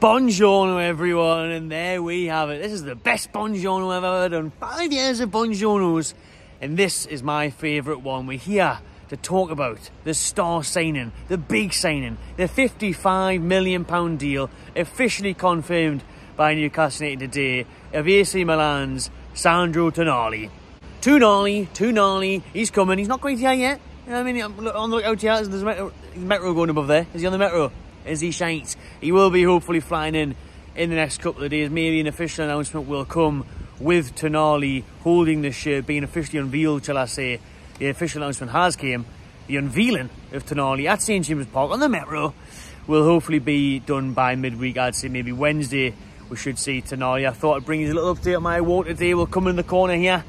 Buongiorno everyone, and there we have it. This is the best buongiorno I've ever done. 5 years of buongiornos, and this is my favourite one. We're here to talk about the star signing, the big signing, the £55 million deal officially confirmed by Newcastle United today of AC Milan's Sandro Tonali. Tonali, he's coming. He's not quite here yet. You know what I mean? I'm on the lookout here. There's a metro going above there. Is he on the metro? As he shines, he will be hopefully flying in the next couple of days. Maybe an official announcement will come with Tonali holding the shirt, being officially unveiled, shall I say. The official announcement has came. The unveiling of Tonali at St James's Park on the metro will hopefully be done by midweek. I'd say maybe Wednesday we should see Tonali. I thought I'd bring you a little update on my walk today. We'll come in the corner here,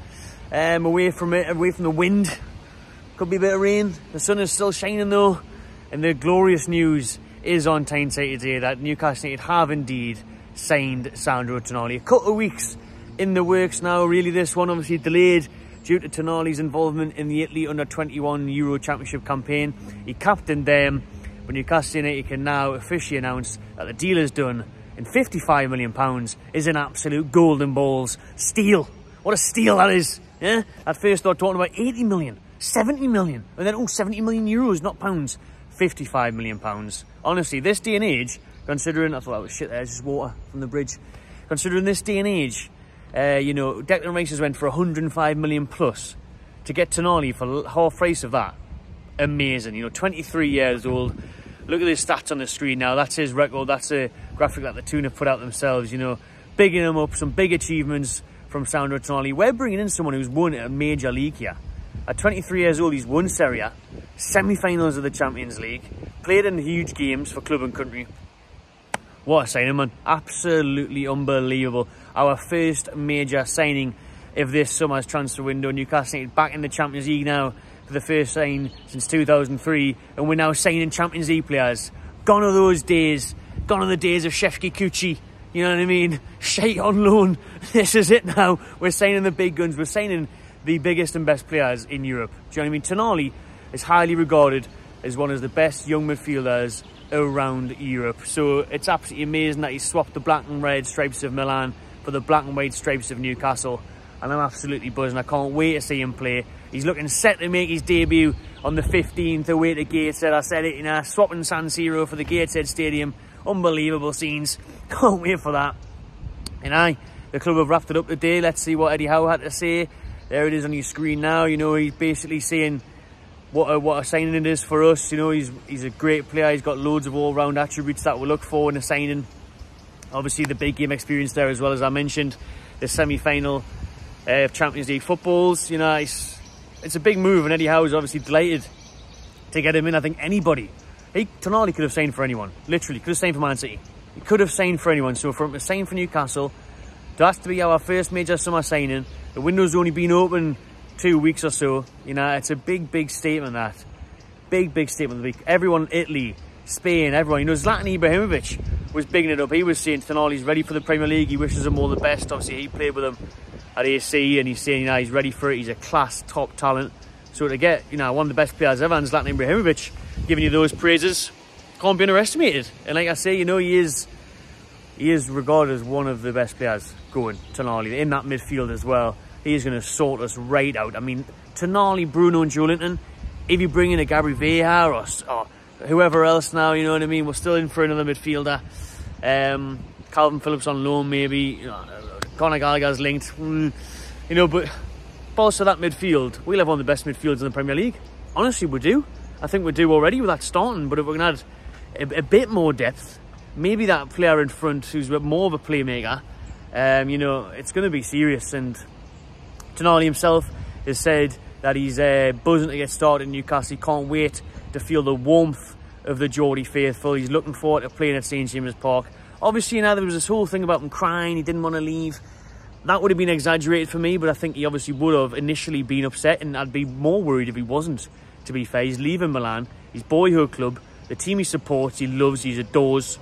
away from the wind. Could be a bit of rain. The sun is still shining though, and the glorious news is on Tyneside today that Newcastle United have indeed signed Sandro Tonali. A couple of weeks in the works now, really. This one obviously delayed due to Tonali's involvement in the Italy Under-21 Euro Championship campaign. He captained them, but Newcastle United can now officially announce that the deal is done, and £55 million is an absolute golden balls steal. What a steal that is. Yeah? At first they're talking about 80 million, 70 million, and then 70 million euros, not pounds. £55 million. Honestly, this day and age, considering, I thought that was shit there, it's just water from the bridge. Considering this day and age, you know, Declan Rice has went for 105 million plus. To get Tonali for half price of that, amazing. You know, 23 years old. Look at his stats on the screen now. That's his record. That's a graphic that the Tuna put out themselves. You know, bigging him up, some big achievements from Sandro Tonali. We're bringing in someone who's won a major league here. At 23 years old, he's won Serie A, semi-finals of the Champions League, played in huge games for club and country. What a signing, man. Absolutely unbelievable. Our first major signing of this summer's transfer window. Newcastle United back in the Champions League now for the first sign since 2003, and we're now signing Champions League players. Gone are those days. Gone are the days of Shefki Kuchi. You know what I mean? Shite on loan. This is it now. We're signing the big guns. We're signing the biggest and best players in Europe. Do you know what I mean? Tonali is highly regarded as one of the best young midfielders around Europe. So it's absolutely amazing that he swapped the black and red stripes of Milan for the black and white stripes of Newcastle. And I'm absolutely buzzing. I can't wait to see him play. He's looking set to make his debut on the 15th away to Gateshead. I said it, you know, swapping San Siro for the Gateshead Stadium. Unbelievable scenes. Can't wait for that. And the club have wrapped it up today. Let's see what Eddie Howe had to say. There it is on your screen now. You know, he's basically saying what a signing it is for us. You know, he's a great player. He's got loads of all-round attributes that we'll look for in a signing. Obviously, the big game experience there as well, as I mentioned. The semi-final of Champions League footballs. You know, it's a big move, and Eddie Howe is obviously delighted to get him in. I think anybody. Tonali could have signed for anyone. Literally, could have signed for Man City. He could have signed for anyone. So for him to sign for Newcastle, that's to be our first major summer signing. The window's only been open 2 weeks or so. You know, it's a big statement, that. Big statement of the week. Everyone, Italy, Spain, everyone. You know, Zlatan Ibrahimovic was bigging it up. He was saying Tonali's ready for the Premier League. He wishes him all the best. Obviously, he played with him at AC, and he's saying, you know, he's ready for it. He's a class, top talent. So to get, you know, one of the best players ever, and Zlatan Ibrahimovic giving you those praises, can't be underestimated. And like I say, you know, he is regarded as one of the best players going, Tonali, in that midfield as well. He's going to sort us right out. I mean, Tonali, Bruno and Joelinton, if you bring in a Gabri Veiga or whoever else now, you know what I mean, we're still in for another midfielder. Calvin Phillips on loan maybe. You know, Conor Gallagher's linked. You know, but also that midfield, we'll have one of the best midfields in the Premier League. Honestly, we do. I think we do already with that starting, but if we can add a bit more depth, maybe that player in front who's more of a playmaker, you know, it's going to be serious. And Tonali himself has said that he's buzzing to get started in Newcastle. He can't wait to feel the warmth of the Geordie faithful. He's looking forward to playing at St James's Park. Obviously, now there was this whole thing about him crying, he didn't want to leave. That would have been exaggerated for me, but I think he obviously would have initially been upset, and I'd be more worried if he wasn't, to be fair. He's leaving Milan, his boyhood club, the team he supports, he loves, he adores.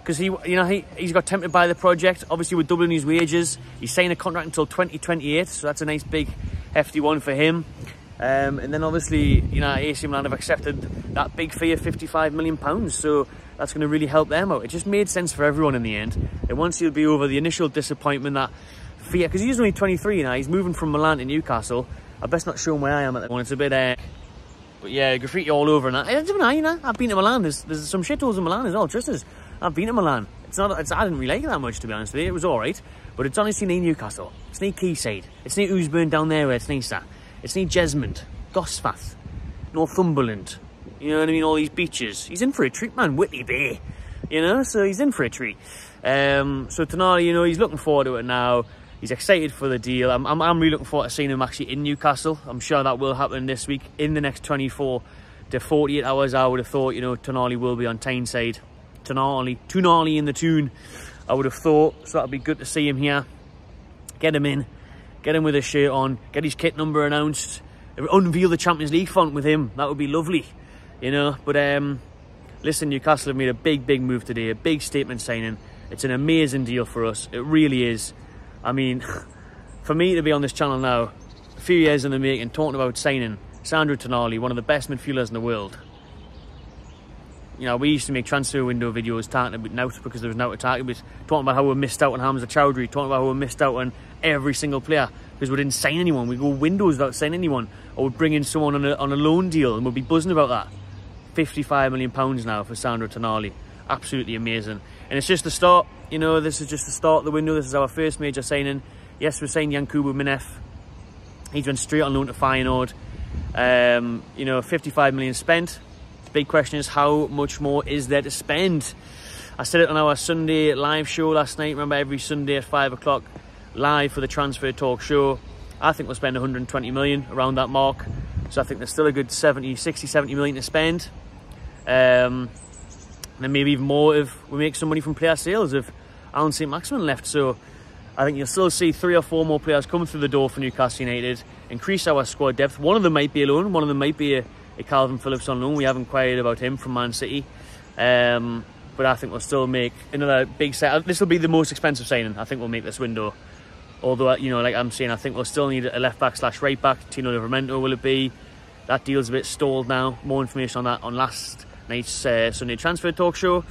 Because he's got tempted by the project. Obviously, we're doubling his wages. He's signed a contract until 2028, so that's a nice big hefty one for him. And then obviously, you know, AC Milan have accepted that big fee of £55 million, so that's going to really help them out. It just made sense for everyone in the end. And once he'll be over the initial disappointment that fear, because he's only 23 now, he's moving from Milan to Newcastle. I best not show him where I am at the moment. It's a bit, but yeah, graffiti all over and that. You know, I've been to Milan. There's some shitholes in Milan as well. Trust us, I've been to Milan. I didn't really like it that much, to be honest with you. It was all right, but it's honestly near Newcastle. It's near Quayside. It's near Oosburn down there where it's nice at. It's near Jesmond, Gosforth, Northumberland. You know what I mean? All these beaches. He's in for a treat, man. Whitley Bay. You know, so he's in for a treat. So Tonali, you know, he's looking forward to it now. He's excited for the deal. I'm really looking forward to seeing him actually in Newcastle. I'm sure that will happen this week. In the next 24 to 48 hours, I would have thought, you know, Tonali will be on Tyneside. Tonali in the tune, I would have thought. So that'll be good to see him here. Get him in. Get him with his shirt on. Get his kit number announced. Unveil the Champions League font with him. That would be lovely, you know. But listen, Newcastle have made a big move today. A big statement signing. It's an amazing deal for us. It really is. I mean, for me to be on this channel now, a few years in the making, talking about signing Sandro Tonali, one of the best midfielders in the world. You know, we used to make transfer window videos talking about now because there was now to talk about, talking about how we missed out on Hamza Chowdhury, talking about how we missed out on every single player because we didn't sign anyone. We go windows without signing anyone, or we'd bring in someone on a loan deal and we'd be buzzing about that. £55 million now for Sandro Tonali. Absolutely amazing. And it's just the start. You know, this is just the start of the window. This is our first major signing. Yes, we signed Yankubu Minef. He's went straight on loan to Feyenoord. You know, 55 million spent. The big question is, how much more is there to spend? I said it on our Sunday live show last night. Remember, every Sunday at 5 o'clock, live for the Transfer Talk show. I think we'll spend 120 million, around that mark. So I think there's still a good 70 million to spend. And then maybe even more if we make some money from player sales, if Alan St. Maximin left. So I think you'll still see 3 or 4 more players coming through the door for Newcastle United, increase our squad depth. One of them might be a loan, one of them might be a Calvin Phillips on loan. We haven't inquired about him from Man City. But I think we'll still make another big set. This will be the most expensive signing I think we'll make this window. Although, you know, like I'm saying, I think we'll still need a left back / right back. Tino Livramento will it be? That deal's a bit stalled now. More information on that on last night's Sunday Transfer Talk show.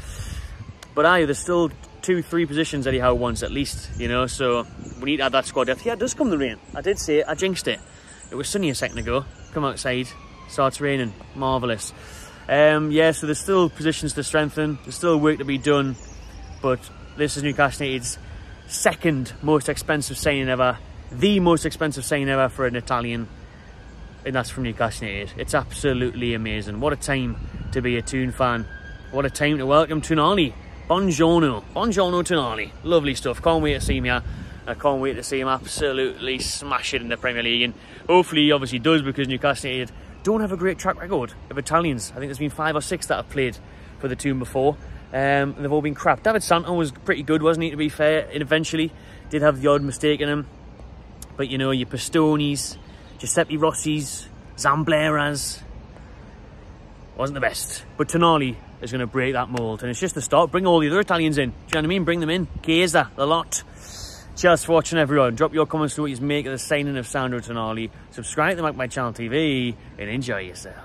But there's still 2-3 positions anyhow once at least, you know, so we need to add that squad depth. Yeah, it does come the rain. I did say it, I jinxed it. It was sunny a second ago. Come outside, starts raining. Marvellous. Yeah, so there's still positions to strengthen. There's still work to be done. But this is Newcastle United's second most expensive signing ever. The most expensive signing ever for an Italian. And that's from Newcastle United. It's absolutely amazing. What a time to be a Toon fan. What a time to welcome Tonali. Buongiorno. Buongiorno Tonali. Lovely stuff. Can't wait to see him here. I can't wait to see him absolutely smash it in the Premier League. And hopefully he obviously does, because Newcastle United don't have a great track record of Italians. I think there's been 5 or 6 that have played for the Toon before. And they've all been crap. David Santo was pretty good, wasn't he, to be fair? And eventually did have the odd mistake in him. But, you know, your Pastonis, Giuseppe Rossi's, Zambleras, wasn't the best. But Tonali is going to break that mould. And it's just the start. Bring all the other Italians in. Do you know what I mean? Bring them in. Chiesa, the lot. Cheers for watching, everyone. Drop your comments to what you make of the signing of Sandro Tonali. Subscribe to my channel TV and enjoy yourself.